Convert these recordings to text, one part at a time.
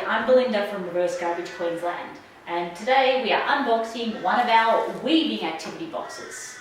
I'm Belinda from Garbage Queensland, and today we are unboxing one of our weaving activity boxes.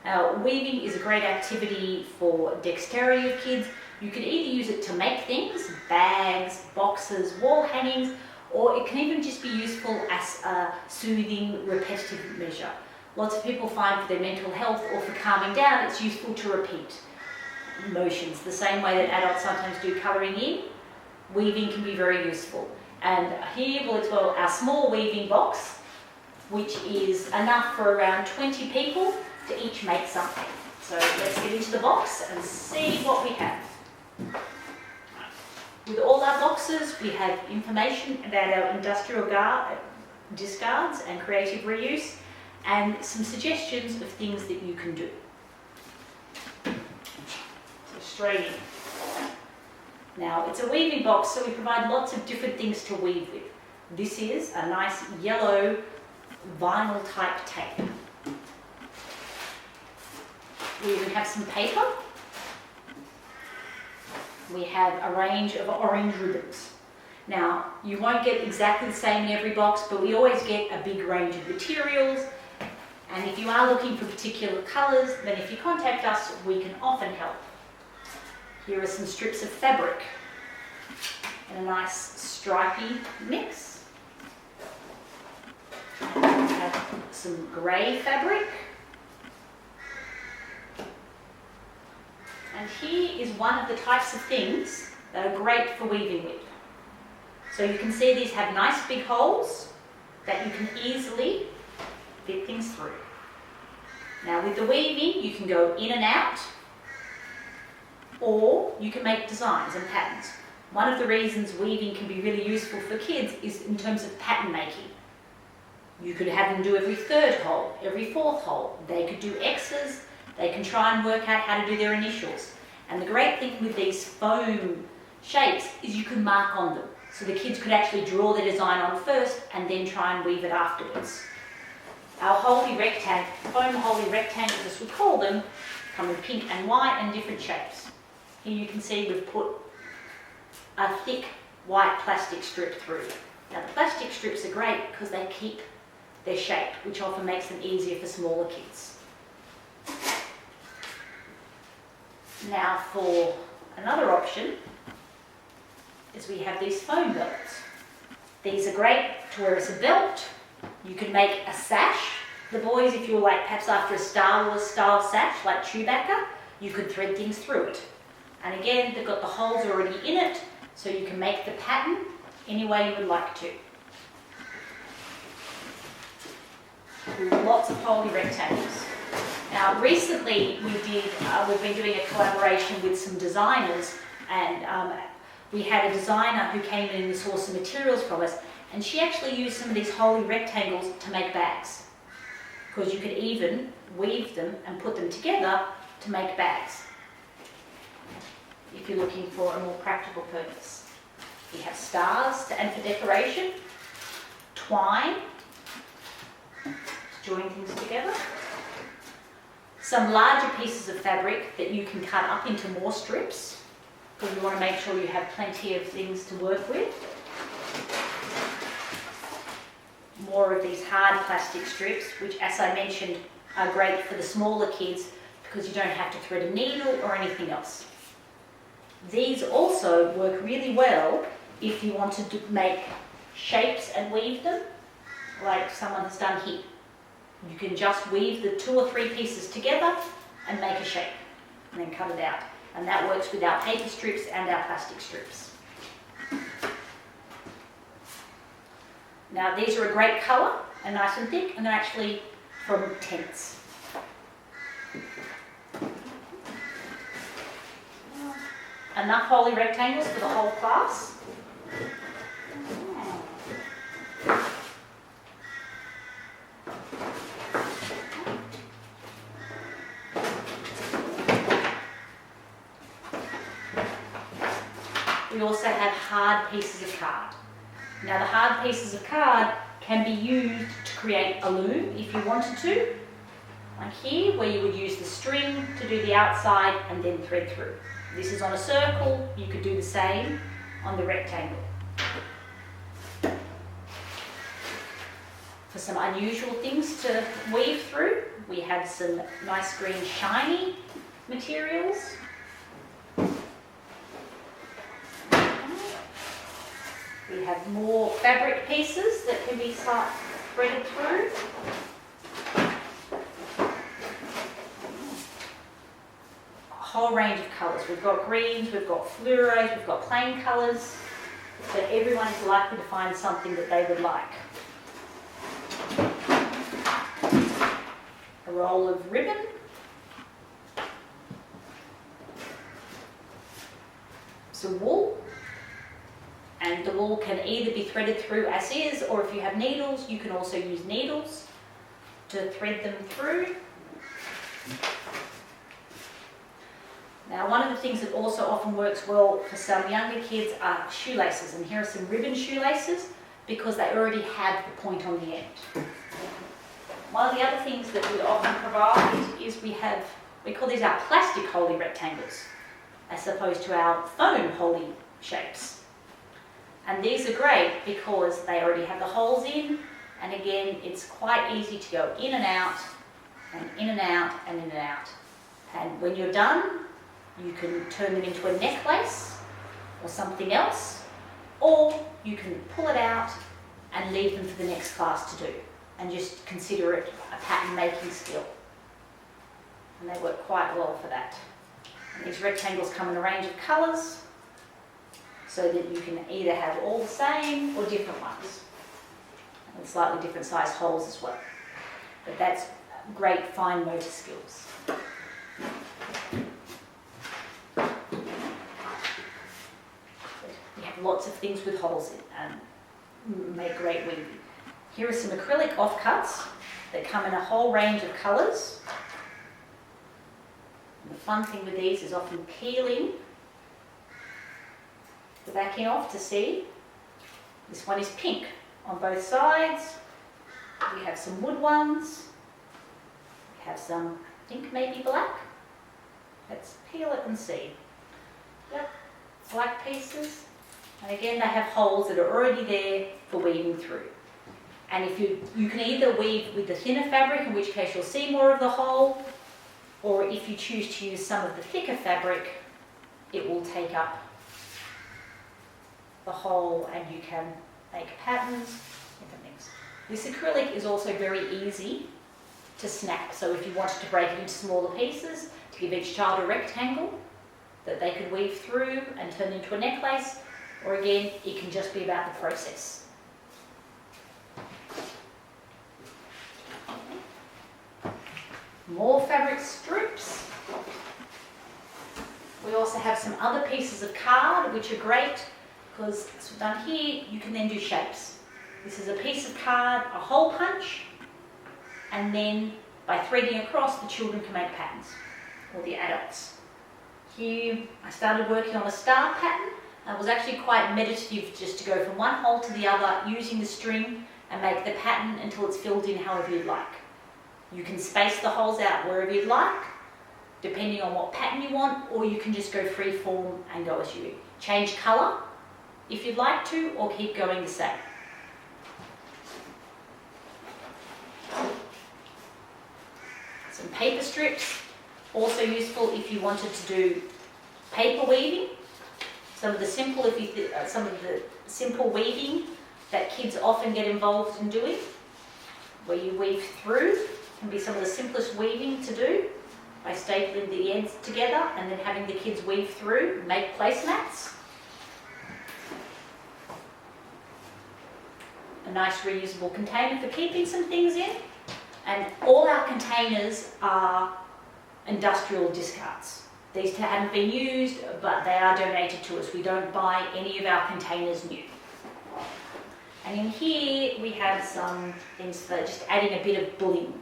Now, weaving is a great activity for dexterity of kids. You can either use it to make things, bags, boxes, wall hangings, or it can even just be useful as a soothing, repetitive measure. Lots of people find for their mental health or for calming down, it's useful to repeat motions, the same way that adults sometimes do colouring in. Weaving can be very useful. And here we'll explore our small weaving box, which is enough for around 20 people to each make something. So let's get into the box and see what we have. With all our boxes, we have information about our industrial discards and creative reuse, and some suggestions of things that you can do. So straight in. Now, it's a weaving box, so we provide lots of different things to weave with. This is a nice yellow vinyl type tape. We even have some paper. We have a range of orange ribbons. Now, you won't get exactly the same in every box, but we always get a big range of materials. And if you are looking for particular colours, then if you contact us, we can often help. Here are some strips of fabric and a nice stripy mix. And we have some grey fabric. And here is one of the types of things that are great for weaving with. So you can see these have nice big holes that you can easily fit things through. Now with the weaving, you can go in and out, or you can make designs and patterns. One of the reasons weaving can be really useful for kids is in terms of pattern making. You could have them do every third hole, every fourth hole. They could do X's. They can try and work out how to do their initials. And the great thing with these foam shapes is you can mark on them. So the kids could actually draw their design on first and then try and weave it afterwards. Our holy rectangle, foam holy rectangles as we call them, come in pink and white and different shapes. Here you can see we've put a thick white plastic strip through. Now the plastic strips are great because they keep their shape, which often makes them easier for smaller kids. Now for another option is we have these foam belts. These are great to wear as a belt. You can make a sash. The boys, if you're like perhaps after a Star Wars style sash like Chewbacca, you could thread things through it. And again, they've got the holes already in it, so you can make the pattern any way you would like to. Lots of holy rectangles. Now, recently we've been doing a collaboration with some designers, and we had a designer who came in and saw some materials from us, and she actually used some of these holy rectangles to make bags, because you could even weave them and put them together to make bags, if you're looking for a more practical purpose. We have stars and for decoration, twine to join things together, some larger pieces of fabric that you can cut up into more strips, because you want to make sure you have plenty of things to work with. More of these hard plastic strips, which, as I mentioned, are great for the smaller kids because you don't have to thread a needle or anything else. These also work really well if you want to make shapes and weave them, like someone has done here. You can just weave the 2 or 3 pieces together and make a shape, and then cut it out. And that works with our paper strips and our plastic strips. Now these are a great colour and nice and thick, and they're actually from tents. Enough holy rectangles for the whole class. We also have hard pieces of card. Now the hard pieces of card can be used to create a loom if you wanted to. Like here, where you would use the string to do the outside and then thread through. This is on a circle, you could do the same on the rectangle. For some unusual things to weave through, we have some nice green shiny materials. We have more fabric pieces that can be threaded through. A whole range of colours. We've got greens, we've got fluoros, we've got plain colours. So everyone is likely to find something that they would like. A roll of ribbon. Some wool. And the wool can either be threaded through as is, or if you have needles, you can also use needles to thread them through. Now, one of the things that also often works well for some younger kids are shoelaces, and here are some ribbon shoelaces because they already have the point on the end. One of the other things that we often provide is we call these our plastic holy rectangles, as opposed to our foam holy shapes. And these are great because they already have the holes in, and again, it's quite easy to go in and out, and in and out, and in and out. And when you're done, you can turn them into a necklace or something else, or you can pull it out and leave them for the next class to do, and just consider it a pattern making skill. And they work quite well for that. And these rectangles come in a range of colours, so that you can either have all the same or different ones, and slightly different size holes as well. But that's great fine motor skills. We have lots of things with holes in and make great weaving. Here are some acrylic offcuts that come in a whole range of colours. And the fun thing with these is often peeling the backing off to see. This one is pink on both sides. We have some wood ones. We have some, I think maybe black. Let's peel it and see. Yep, black pieces. And again, they have holes that are already there for weaving through. And if you can either weave with the thinner fabric, in which case you'll see more of the hole, or if you choose to use some of the thicker fabric, it will take up the hole and you can make patterns, different things. This acrylic is also very easy to snap, so if you wanted to break it into smaller pieces to give each child a rectangle that they could weave through and turn into a necklace, or again, it can just be about the process. More fabric strips. We also have some other pieces of card which are great, because as we've done here, you can then do shapes. This is a piece of card, a hole punch, and then by threading across, the children can make patterns, or the adults. Here, I started working on a star pattern. It was actually quite meditative just to go from one hole to the other using the string and make the pattern until it's filled in however you'd like. You can space the holes out wherever you'd like, depending on what pattern you want, or you can just go free form and go as you change colour if you'd like to, or keep going the same. Some paper strips, also useful if you wanted to do paper weaving. Some of the simple weaving that kids often get involved in doing, where you weave through, can be some of the simplest weaving to do by stapling the ends together and then having the kids weave through, make placemats. A nice reusable container for keeping some things in, and all our containers are industrial discards. These haven't been used, but they are donated to us. We don't buy any of our containers new. And in here we have some things for just adding a bit of bling.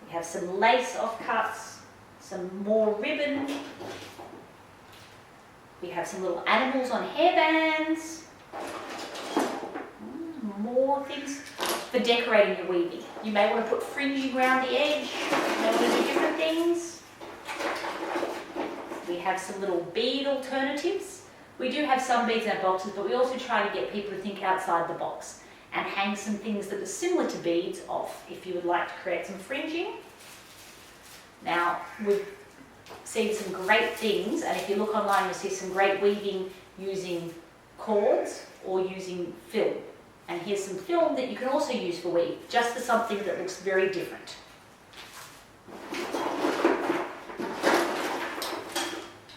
We have some lace offcuts, some more ribbon. We have some little animals on hairbands. More things for decorating your weaving. You may want to put fringing around the edge. You may want to do different things. We have some little bead alternatives. We do have some beads in our boxes, but we also try to get people to think outside the box and hang some things that are similar to beads off if you would like to create some fringing. Now, we've seen some great things, and if you look online, you'll see some great weaving using cords or using film. And here's some film that you can also use for weave, just for something that looks very different.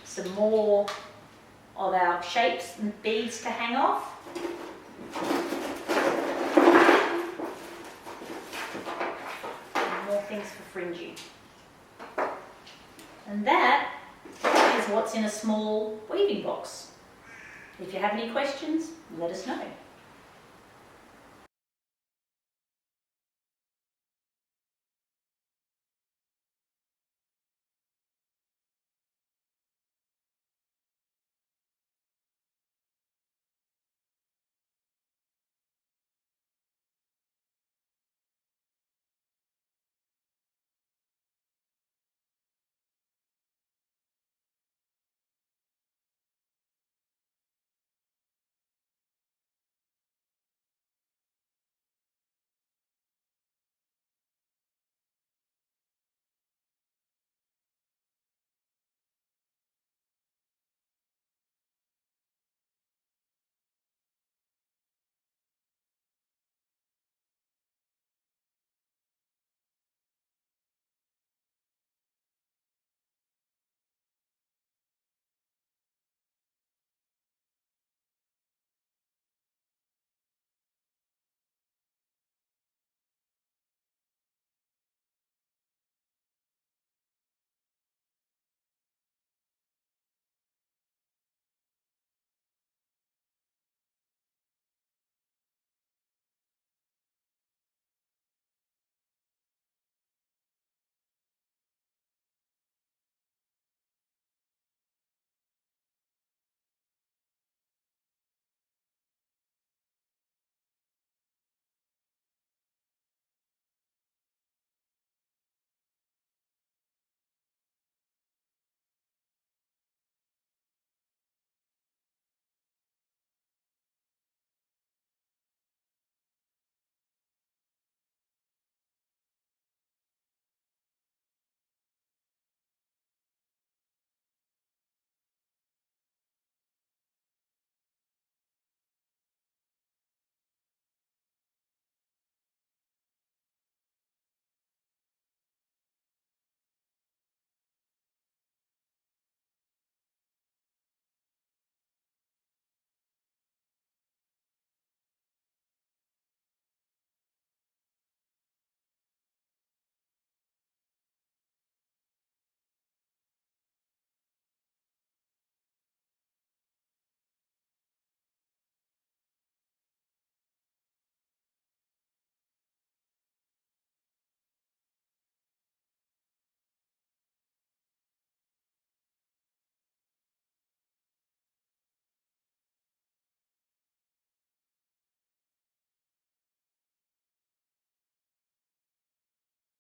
Some more of our shapes and beads to hang off. And more things for fringing. And that is what's in a small weaving box. If you have any questions, let us know.